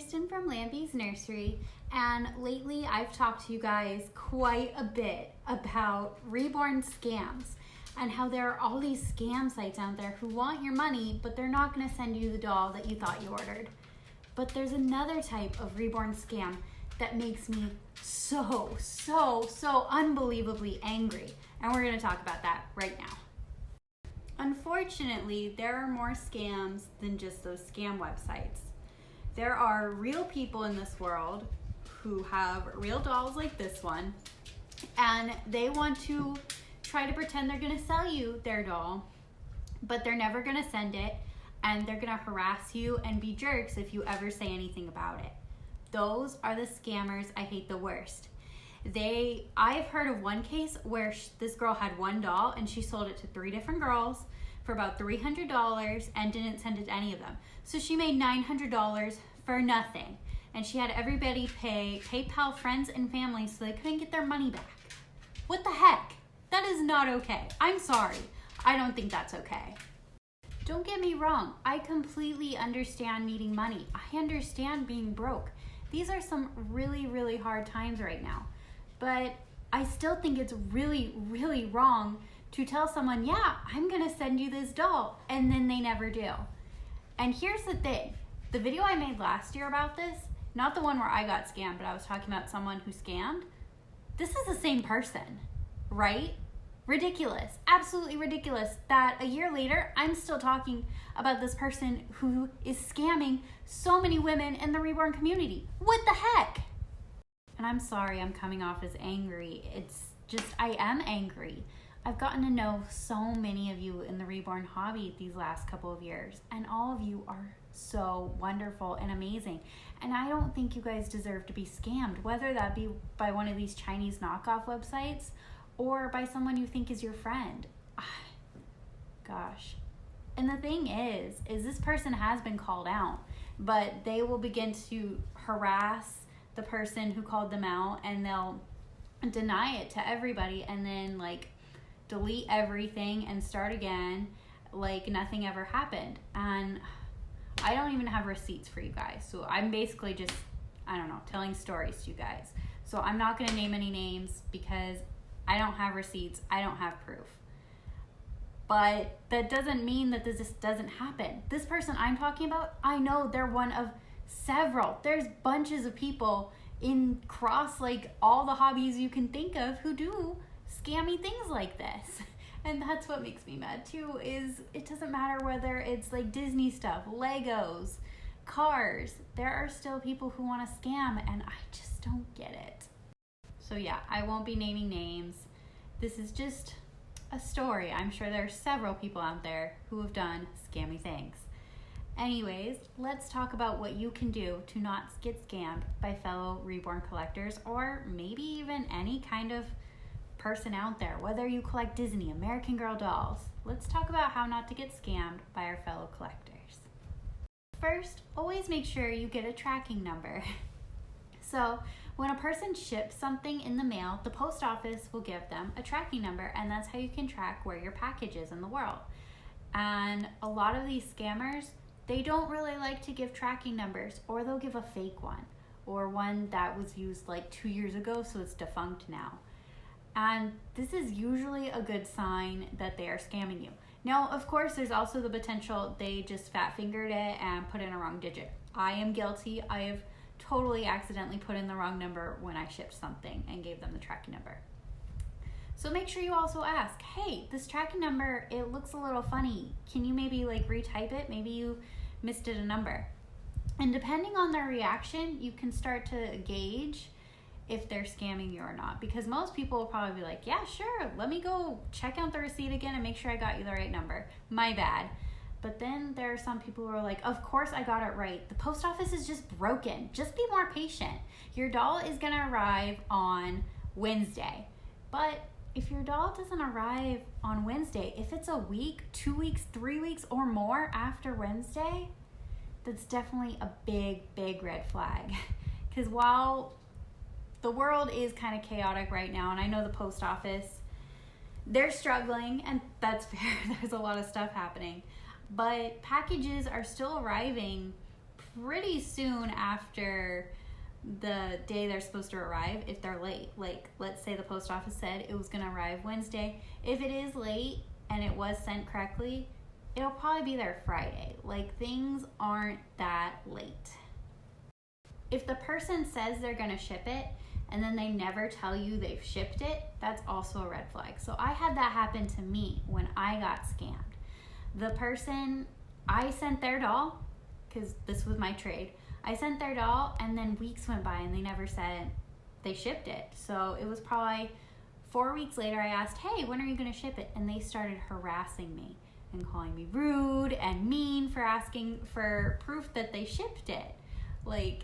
Kristen from Lambie's Nursery, and lately I've talked to you guys quite a bit about reborn scams and how there are all these scam sites out there who want your money, but they're not going to send you the doll that you thought you ordered. But there's another type of reborn scam that makes me so unbelievably angry, and we're going to talk about that right now. Unfortunately, there are more scams than just those scam websites. There are real people in this world who have real dolls like this one, and they want to try to pretend they're going to sell you their doll, but they're never going to send it, and they're going to harass you and be jerks if you ever say anything about it. Those are the scammers I hate the worst. I've heard of one case where this girl had one doll and she sold it to 3 different girls for about $300 and didn't send it to any of them. So she made $900 for nothing. And she had everybody pay PayPal friends and family so they couldn't get their money back. What the heck? That is not okay. I'm sorry. I don't think that's okay. Don't get me wrong. I completely understand needing money. I understand being broke. These are some really hard times right now. But I still think it's really wrong to tell someone, yeah, I'm gonna send you this doll, and then they never do. And here's the thing. The video I made last year about this, not the one where I got scammed, but I was talking about someone who scammed. This is the same person, right? Ridiculous, absolutely ridiculous that a year later, I'm still talking about this person who is scamming so many women in the reborn community. What the heck? And I'm sorry I'm coming off as angry. It's just, I am angry. I've gotten to know so many of you in the reborn hobby these last couple of years, and all of you are so wonderful and amazing. And I don't think you guys deserve to be scammed, whether that be by one of these Chinese knockoff websites or by someone you think is your friend. Gosh. And the thing is this person has been called out, but they will begin to harass the person who called them out, and they'll deny it to everybody and then delete everything and start again like nothing ever happened. And I don't even have receipts for you guys, so I'm basically just, I don't know, telling stories to you guys. So I'm not going to name any names because I don't have receipts, I don't have proof. But that doesn't mean that this doesn't happen. This person I'm talking about, I know they're one of several. There's bunches of people in all the hobbies you can think of who do scammy things like this. And that's what makes me mad too, is it doesn't matter whether it's Disney stuff, Legos, cars. There are still people who want to scam, and I just don't get it. So yeah, I won't be naming names. This is just a story. I'm sure there are several people out there who have done scammy things. Anyways, let's talk about what you can do to not get scammed by fellow reborn collectors, or maybe even any kind of person out there, whether you collect Disney, American Girl dolls. Let's talk about how not to get scammed by our fellow collectors. First, always make sure you get a tracking number. So when a person ships something in the mail, the post office will give them a tracking number, and that's how you can track where your package is in the world. And a lot of these scammers, they don't really like to give tracking numbers, or they'll give a fake one, or one that was used 2 years ago, so it's defunct now. And this is usually a good sign that they are scamming you. Now, of course, there's also the potential they just fat-fingered it and put in a wrong digit. I am guilty. I have totally accidentally put in the wrong number when I shipped something and gave them the tracking number. So make sure you also ask, hey, this tracking number, it looks a little funny. Can you maybe retype it? Maybe you missed it a number. And depending on their reaction, you can start to gauge if they're scamming you or not. Because most people will probably be like, yeah, sure, let me go check out the receipt again and make sure I got you the right number. My bad. But then there are some people who are like, of course I got it right. The post office is just broken. Just be more patient. Your doll is gonna arrive on Wednesday. But if your doll doesn't arrive on Wednesday, if it's a week, 2 weeks, 3 weeks, or more after Wednesday, that's definitely a big red flag. Because while the world is kind of chaotic right now, and I know the post office, they're struggling, and that's fair. There's a lot of stuff happening. But packages are still arriving pretty soon after the day they're supposed to arrive if they're late. Like, let's say the post office said it was going to arrive Wednesday. If it is late and it was sent correctly, it'll probably be there Friday. Like, things aren't that late. If the person says they're going to ship it and then they never tell you they've shipped it, that's also a red flag. So I had that happen to me when I got scammed. The person, I sent their doll, because this was my trade. I sent their doll, and then weeks went by and they never said they shipped it. So it was probably 4 weeks later I asked, hey, when are you going to ship it? And they started harassing me and calling me rude and mean for asking for proof that they shipped it. Like,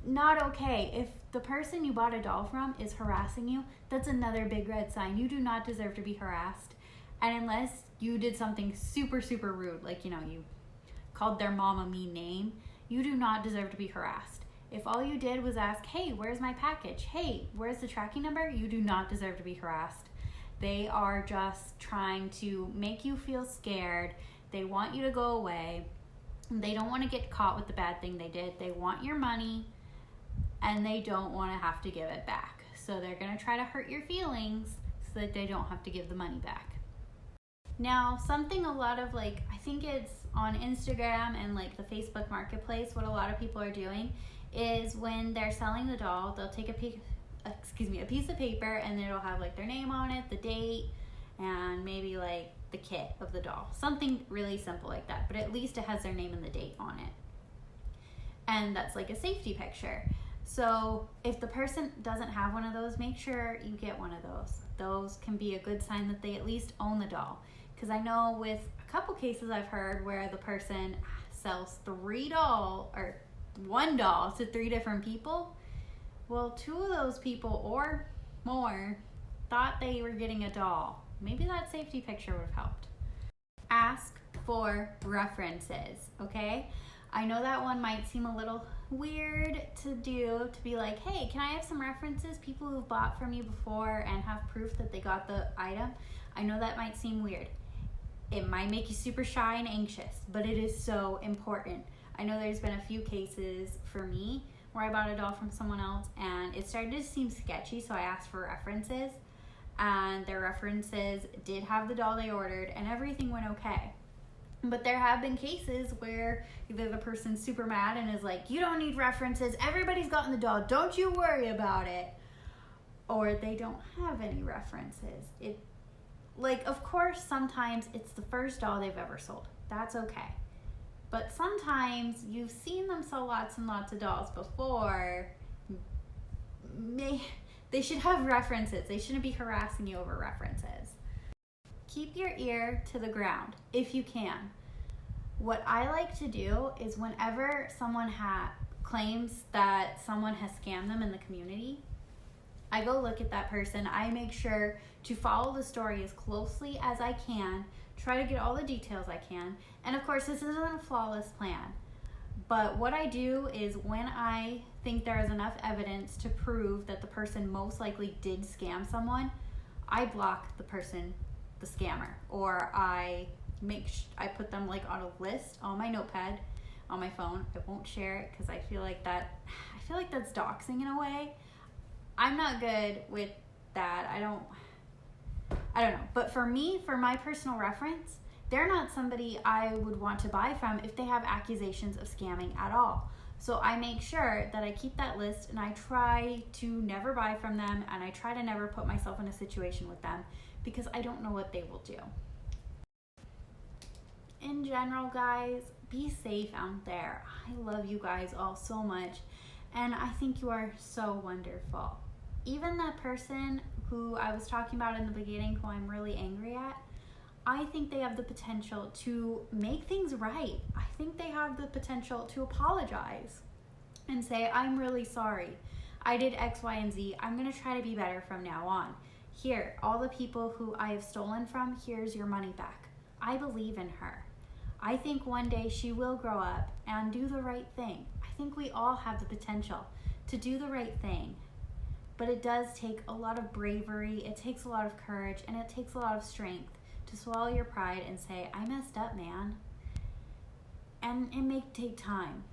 not okay. If the person you bought a doll from is harassing you, that's another big red sign. You do not deserve to be harassed. And unless you did something super, super rude, like, you called their mom a mean name, you do not deserve to be harassed. If all you did was ask, hey, where's my package? Hey, where's the tracking number? You do not deserve to be harassed. They are just trying to make you feel scared. They want you to go away. They don't want to get caught with the bad thing they did. They want your money, and they don't want to have to give it back. So they're going to try to hurt your feelings so that they don't have to give the money back. Now, something a lot of, I think it's on Instagram and the Facebook marketplace, what a lot of people are doing is when they're selling the doll, they'll take a piece of paper, and it'll have their name on it, the date, and maybe the kit of the doll. Something really simple like that, but at least it has their name and the date on it. And that's a safety picture. So if the person doesn't have one of those, make sure you get one of those. Those can be a good sign that they at least own the doll. Because I know with a couple cases I've heard where the person sells one doll to 3 different people. Well, 2 of those people or more thought they were getting a doll. Maybe that safety picture would have helped. Ask for references, okay? I know that one might seem a little weird to do, to be like, hey, can I have some references? People who've bought from you before and have proof that they got the item. I know that might seem weird. It might make you super shy and anxious, but it is so important. I know there's been a few cases for me where I bought a doll from someone else and it started to seem sketchy, so I asked for references, and their references did have the doll they ordered and everything went okay. But there have been cases where either the person's super mad and is like, you don't need references, everybody's gotten the doll, don't you worry about it. Or they don't have any references. Of course, sometimes it's the first doll they've ever sold. That's okay. But sometimes you've seen them sell lots and lots of dolls before. They should have references. They shouldn't be harassing you over references. Keep your ear to the ground if you can. What I like to do is whenever someone claims that someone has scammed them in the community, I go look at that person. I make sure to follow the story as closely as I can, try to get all the details I can. And of course, this isn't a flawless plan. But what I do is when I think there is enough evidence to prove that the person most likely did scam someone, I block the person, the scammer, or I put them on a list on my notepad on my phone. I won't share it because I feel like that's doxing in a way. I'm not good with that. I don't know. But for me, for my personal reference, they're not somebody I would want to buy from if they have accusations of scamming at all. So I make sure that I keep that list, and I try to never buy from them, and I try to never put myself in a situation with them because I don't know what they will do. In general, guys, be safe out there. I love you guys all so much, and I think you are so wonderful. Even that person who I was talking about in the beginning, who I'm really angry at, I think they have the potential to make things right. I think they have the potential to apologize and say, I'm really sorry. I did X, Y, and Z. I'm going to try to be better from now on. Here, all the people who I have stolen from, here's your money back. I believe in her. I think one day she will grow up and do the right thing. I think we all have the potential to do the right thing. But it does take a lot of bravery, it takes a lot of courage, and it takes a lot of strength to swallow your pride and say, I messed up, man. And it may take time.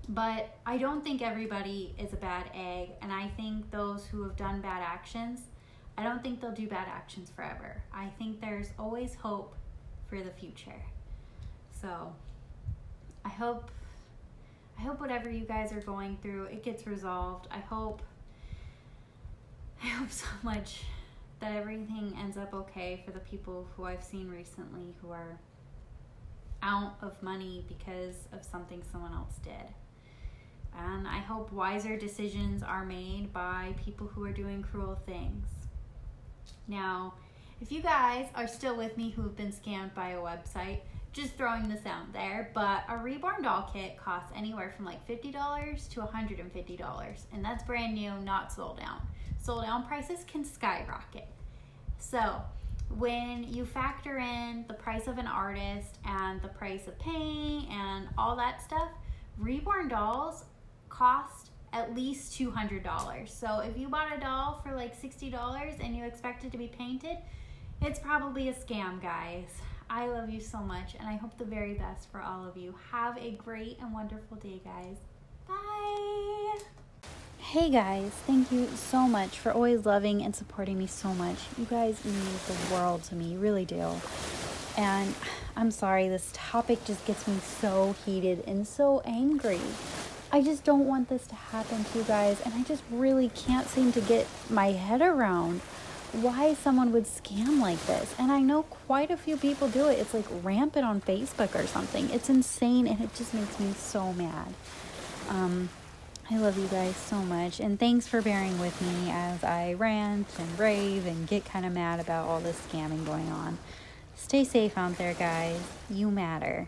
But I don't think everybody is a bad egg, and I think those who have done bad actions, I don't think they'll do bad actions forever. I think there's always hope for the future. So I hope whatever you guys are going through, it gets resolved. I hope so much that everything ends up okay for the people who I've seen recently who are out of money because of something someone else did. And I hope wiser decisions are made by people who are doing cruel things. Now, if you guys are still with me who have been scammed by a website, just throwing this out there, but a reborn doll kit costs anywhere from like $50 to $150, and that's brand new, not sold out. Sold out prices can skyrocket. So when you factor in the price of an artist and the price of paint and all that stuff, reborn dolls cost at least $200. So if you bought a doll for like $60 and you expect it to be painted, it's probably a scam, guys. I love you so much, and I hope the very best for all of you. Have a great and wonderful day, guys. Bye. Hey guys, thank you so much for always loving and supporting me so much. You guys mean the world to me, you really do. And I'm sorry, this topic just gets me so heated and so angry. I just don't want this to happen to you guys, and I just really can't seem to get my head around why someone would scam like this. And I know quite a few people do it. It's like rampant on Facebook or something. It's insane, and it just makes me so mad. I love you guys so much, and thanks for bearing with me as I rant and rave and get kind of mad about all this scamming going on. Stay safe out there, guys. You matter.